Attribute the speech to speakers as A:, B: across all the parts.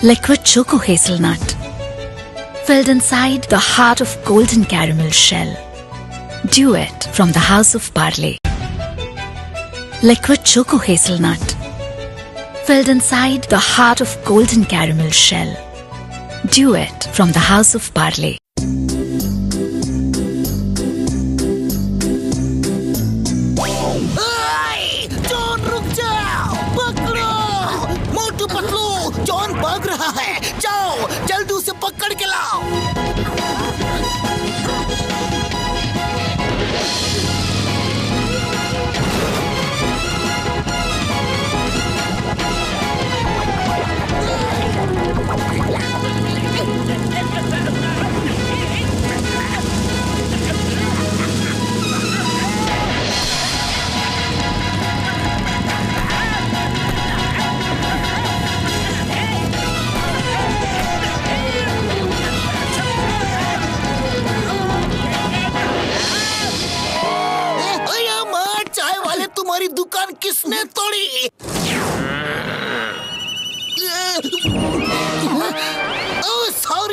A: Liquid Choco Hazelnut, filled inside the heart of golden caramel shell. Duet from the House of Parle. Liquid Choco Hazelnut, filled inside the heart of golden caramel shell. Duet from the House of Parle.
B: John रुक जाओ, पकड़ो। Motu Patlu, John भाग रहा है, जाओ जल्दी उसे पकड़ के लाओ। तुम्हारी दुकान किसने तोड़ी?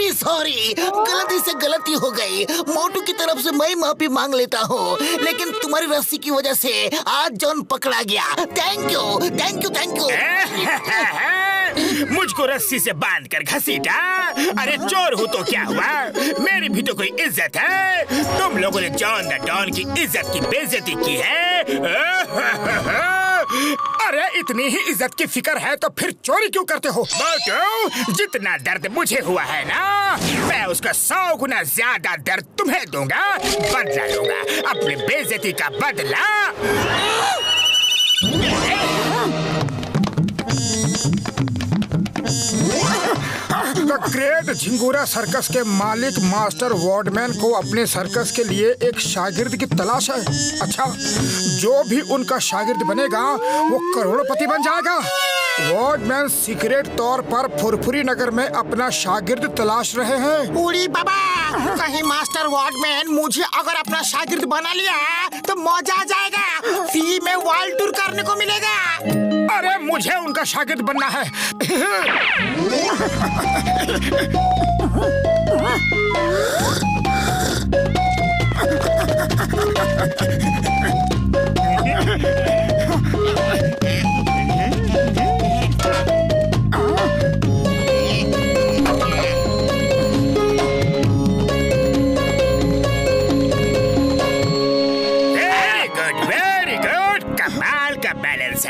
B: सॉरी, गलती से गलती हो गई। मोटू की तरफ से मैं माफी मांग लेता हूँ, लेकिन तुम्हारी रस्सी की वजह से आज जॉन पकड़ा गया। Thank you.
C: मुझको रस्सी से बांध कर घसीटा। अरे चोर हूँ तो क्या हुआ, मेरी भी तो कोई इज्जत है। तुम लोगों ने जॉन द डॉन की इज्जत की बेइज्जती की है। अरे इतनी ही इज्जत की फिक्र है तो फिर चोरी क्यों करते हो? मोटू, जितना दर्द मुझे हुआ है ना, मैं उसका 100 गुना ज्यादा दर्द तुम्हें दूंगा। बदला लूंगा, अपनी बेइज्जती का बदला।
D: द ग्रेट झिंगुरा सर्कस के मालिक मास्टर वॉर्डमैन को अपने सर्कस के लिए एक शागिर्द की तलाश है। अच्छा, जो भी उनका शागिर्द बनेगा वो करोड़पति बन जाएगा। वॉर्डमैन सीक्रेट तौर पर फुरफुरी नगर में अपना शागिर्द तलाश रहे हैं।
B: उड़ी बाबा, कहीं मास्टर वॉर्डमैन मुझे अगर अपना शागिर्द बना लिया तो मजा आ जाएगा। फ्री में वर्ल्ड टूर करने को मिलेगा।
D: अरे मुझे उनका शागिर्द बनना है।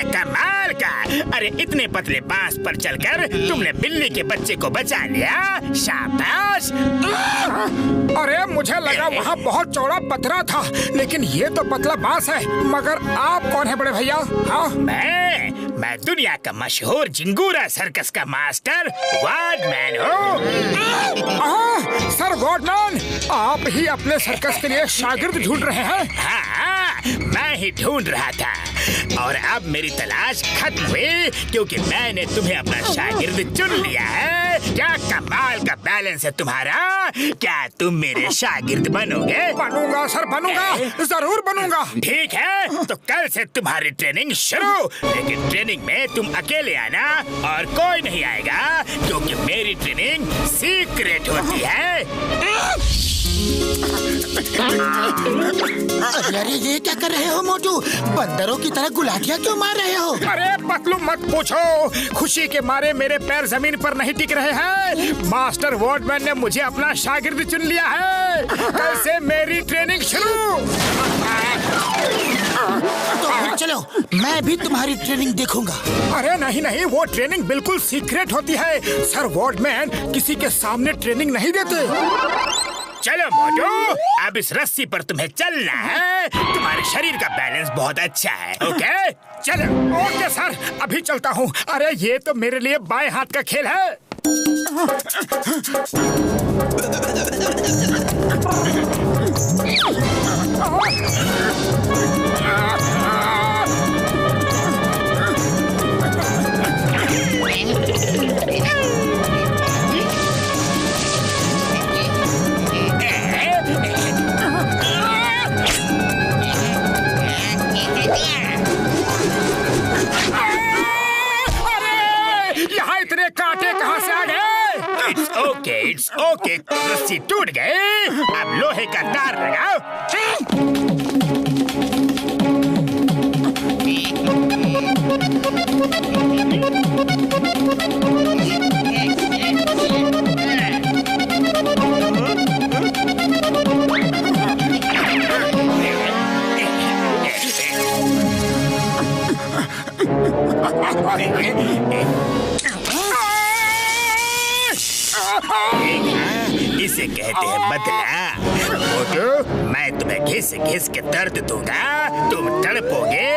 C: कमाल का। अरे इतने पतले बांस पर चलकर तुमने बिल्ली के बच्चे को बचा लिया, शाबाश।
D: अरे मुझे लगा वहाँ बहुत चौड़ा पथरा था, लेकिन ये तो पतला बांस है। मगर आप कौन है बड़े भैया? हाँ,
C: मैं दुनिया का मशहूर झिंगुरा सर्कस का मास्टर वॉर्डमैन
D: हूँ। सर वॉर्डमैन, आप ही अपने सर्कस के लिए शागिर्द ढूंढ रहे हैं?
C: हाँ, मैं ही ढूंढ रहा था और अब मेरी तलाश खत्म हुई, क्योंकि मैंने तुम्हें अपना शागिर्द चुन लिया है। क्या कमाल का बैलेंस है तुम्हारा। क्या तुम मेरे शागिर्द बनोगे?
D: बनूंगा सर, बनूंगा, जरूर बनूंगा।
C: ठीक है, तो कल से तुम्हारी ट्रेनिंग शुरू। लेकिन ट्रेनिंग में तुम अकेले आना और कोई नहीं आएगा, क्योंकि मेरी ट्रेनिंग सीक्रेट होती है।
B: अरे ये क्या कर रहे हो मोटू? बंदरों की तरह गुलाटियाँ क्यों मार रहे हो?
D: अरे पतलू मत पूछो, खुशी के मारे मेरे पैर जमीन पर नहीं टिक रहे हैं। मास्टर वॉर्डमैन ने मुझे अपना शागिर्द चुन लिया है। कल से मेरी ट्रेनिंग शुरू।
B: तो फिर चलो, मैं भी तुम्हारी ट्रेनिंग देखूंगा।
D: अरे नहीं, वो ट्रेनिंग बिल्कुल सीक्रेट होती है। सर वॉर्डमैन किसी के सामने ट्रेनिंग नहीं देते।
C: चलो मोटू, अब इस रस्सी पर तुम्हें चलना है। तुम्हारे शरीर का बैलेंस बहुत अच्छा है। ओके
D: चलो। ओके सर, अभी चलता हूँ। अरे ये तो मेरे लिए बाएं हाथ का खेल है। इतने कांटे कहाँ से आ गए?
C: इट्स ओके, रस्सी टूट गई। अब लोहे का तार लगाओ। इसे कहते हैं बदला। मोटू, मैं तुम्हें घिस घिस के दर्द दूंगा, तुम तड़पोगे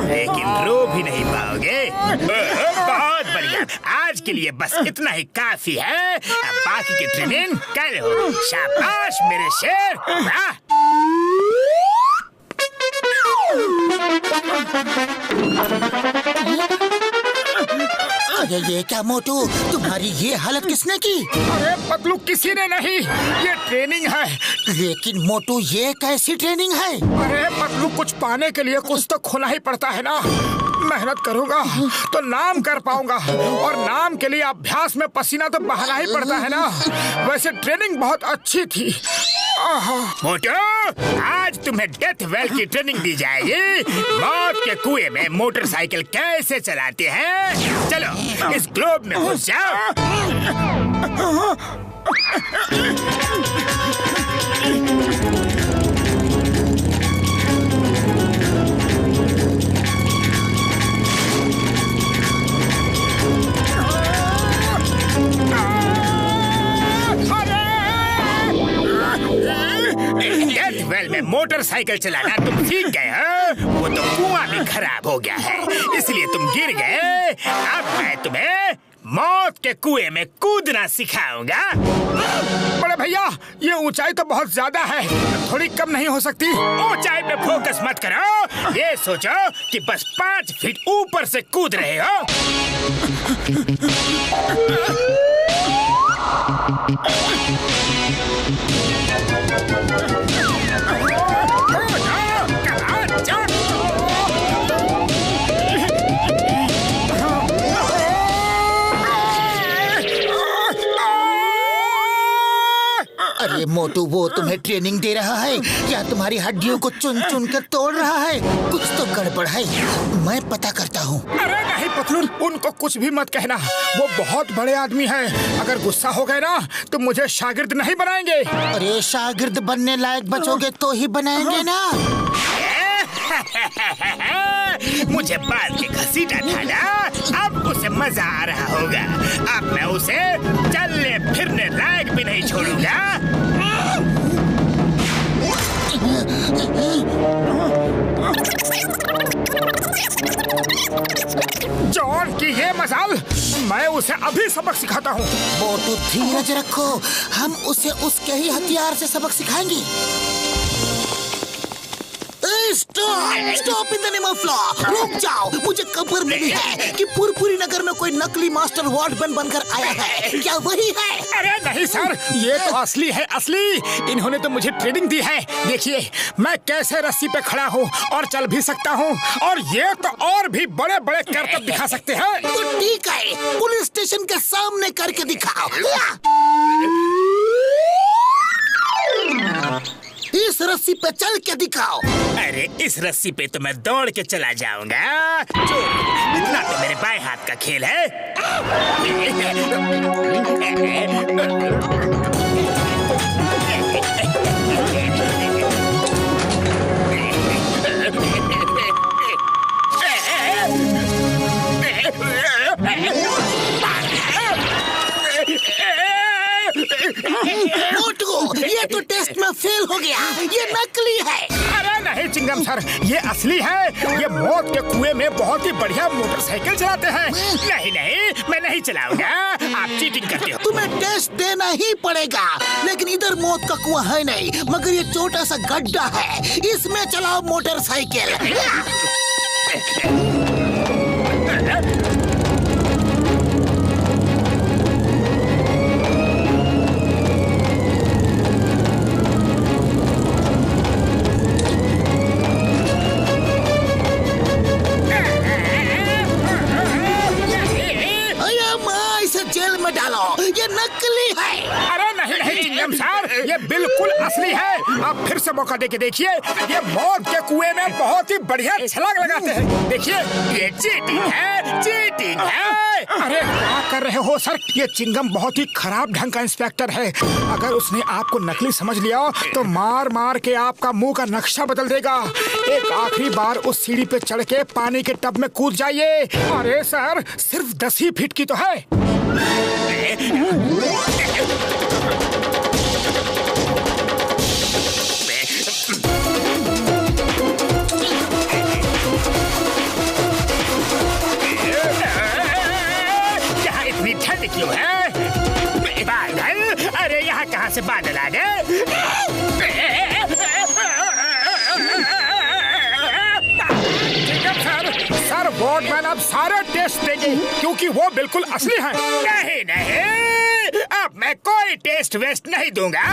C: लेकिन रो भी नहीं पाओगे। बहुत बढ़िया, आज के लिए बस इतना ही काफी है। अब बाकी की ट्रेनिंग कल हो। शाबाश मेरे शेर।
B: अरे ये क्या मोटू, तुम्हारी ये हालत किसने की?
D: अरे पतलू, किसी ने नहीं, ये ट्रेनिंग है।
B: लेकिन मोटू ये कैसी ट्रेनिंग है?
D: अरे पतलू, कुछ पाने के लिए कुछ तो खोना ही पड़ता है ना। मेहनत करूंगा तो नाम कर पाऊंगा, और नाम के लिए अभ्यास में पसीना तो बहाना ही पड़ता है ना। वैसे ट्रेनिंग बहुत अच्छी थी।
C: मोटू, आज तुम्हें डेथ वेल की ट्रेनिंग दी जाएगी। मौत के कुएं में मोटरसाइकिल कैसे चलाते हैं। चलो इस ग्लोब में घुस जाओ। डेथ वेल में मोटरसाइकिल चलाना तुम सीख गए हो। वो तो कुआं भी खराब हो गया है, इसलिए तुम गिर गए। अब मैं तुम्हें मौत के कुएं में कूदना सिखाऊंगा।
D: बड़े भैया, ये ऊंचाई तो बहुत ज्यादा है, थोड़ी कम नहीं हो सकती?
C: ऊंचाई पे फोकस मत करो, ये सोचो कि बस 5 फीट ऊपर से कूद रहे हो।
B: अरे मोटू, वो तुम्हें ट्रेनिंग दे रहा है या तुम्हारी हड्डियों को चुन चुन कर तोड़ रहा है? कुछ तो गड़बड़ है, मैं पता करता हूँ।
D: अरे नहीं पतलून, उनको कुछ भी मत कहना, वो बहुत बड़े आदमी हैं। अगर गुस्सा हो गए ना तो मुझे शागिर्द नहीं बनाएंगे।
B: अरे शागिर्द बनने लायक बचोगे तो ही बनाएंगे ना।
C: मुझे बाल के घसीटा था ना, अब उसे मजा आ रहा होगा। अब मैं उसे चलने फिरने लायक भी नहीं छोड़ूंगा।
D: जॉन की ये मजाल, मैं उसे अभी सबक सिखाता हूँ।
B: मोटू धीरज रखो, हम उसे उसके ही हथियार से सबक सिखाएंगे। Stop in the name of law, रुक जाओ। मुझे खबर मिली है कि पुरपुरी नगर में कोई नकली मास्टर वार्डमैन बनकर आया है। क्या वही है?
D: अरे नहीं सर, ये तो असली है, असली। इन्होंने तो मुझे ट्रेनिंग दी है। देखिए मैं कैसे रस्सी पे खड़ा हूँ और चल भी सकता हूँ, और ये तो और भी बड़े बड़े करतब दिखा सकते हैं।
B: तो ठीक है, पुलिस स्टेशन के सामने करके दिखाओ। इस रस्सी पे चल के दिखाओ।
C: अरे इस रस्सी पे तो मैं दौड़ के चला जाऊंगा। इतना तो मेरे बाएं हाथ का खेल है।
B: मोटू, ये तो टेस्ट में फेल हो गया, ये नकली है।
D: अरे नहीं चिंगम सर, ये असली है। ये मौत के कुएं में बहुत ही बढ़िया मोटरसाइकिल चलाते हैं।
C: नहीं नहीं, मैं नहीं चलाऊंगा, आप चीटिंग करते हो।
B: तुम्हें टेस्ट देना ही पड़ेगा, लेकिन इधर मौत का कुआं है नहीं, मगर ये छोटा सा गड्ढा है, इसमें चलाओ मोटरसाइकिल। इसे जेल में डालो, ये नकली है।
D: अरे नहीं नहीं चिंगम सर, ये बिल्कुल असली है। आप फिर से मौका देके देखिए, ये मौत के कुएं में बहुत ही बढ़िया छलांग लगाते हैं। देखिए,
C: ये चीटिंग है, चीटिंग है।
D: अरे क्या कर रहे हो सर? ये चिंगम बहुत ही खराब ढंग का इंस्पेक्टर है। अगर उसने आपको नकली समझ लिया तो मार मार के आपका मुंह का नक्शा बदल देगा। एक आखिरी बार उस सीढ़ी पे चढ़ के पानी के टब में कूद जाइए। अरे सर, सिर्फ 10 ही फीट की तो है।
C: यहाँ इतनी ठंड क्यों है? बादल, अरे यहाँ कहाँ से बादल आ गए?
D: सर वार्डमैन अब सारे टेस्ट देंगे क्योंकि वो बिल्कुल असली हैं।
C: नहीं नहीं, अब मैं कोई टेस्ट वेस्ट नहीं दूंगा।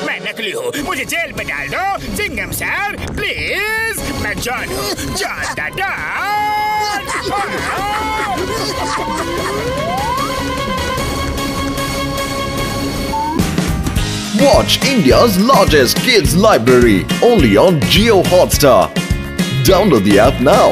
C: मैं नकली हूँ, मुझे जेल में डाल दो। चिंगम सर प्लीज, मैं जॉन हूँ, John the don.
E: Watch India's largest kids library only on Jio Hotstar. Download the app now.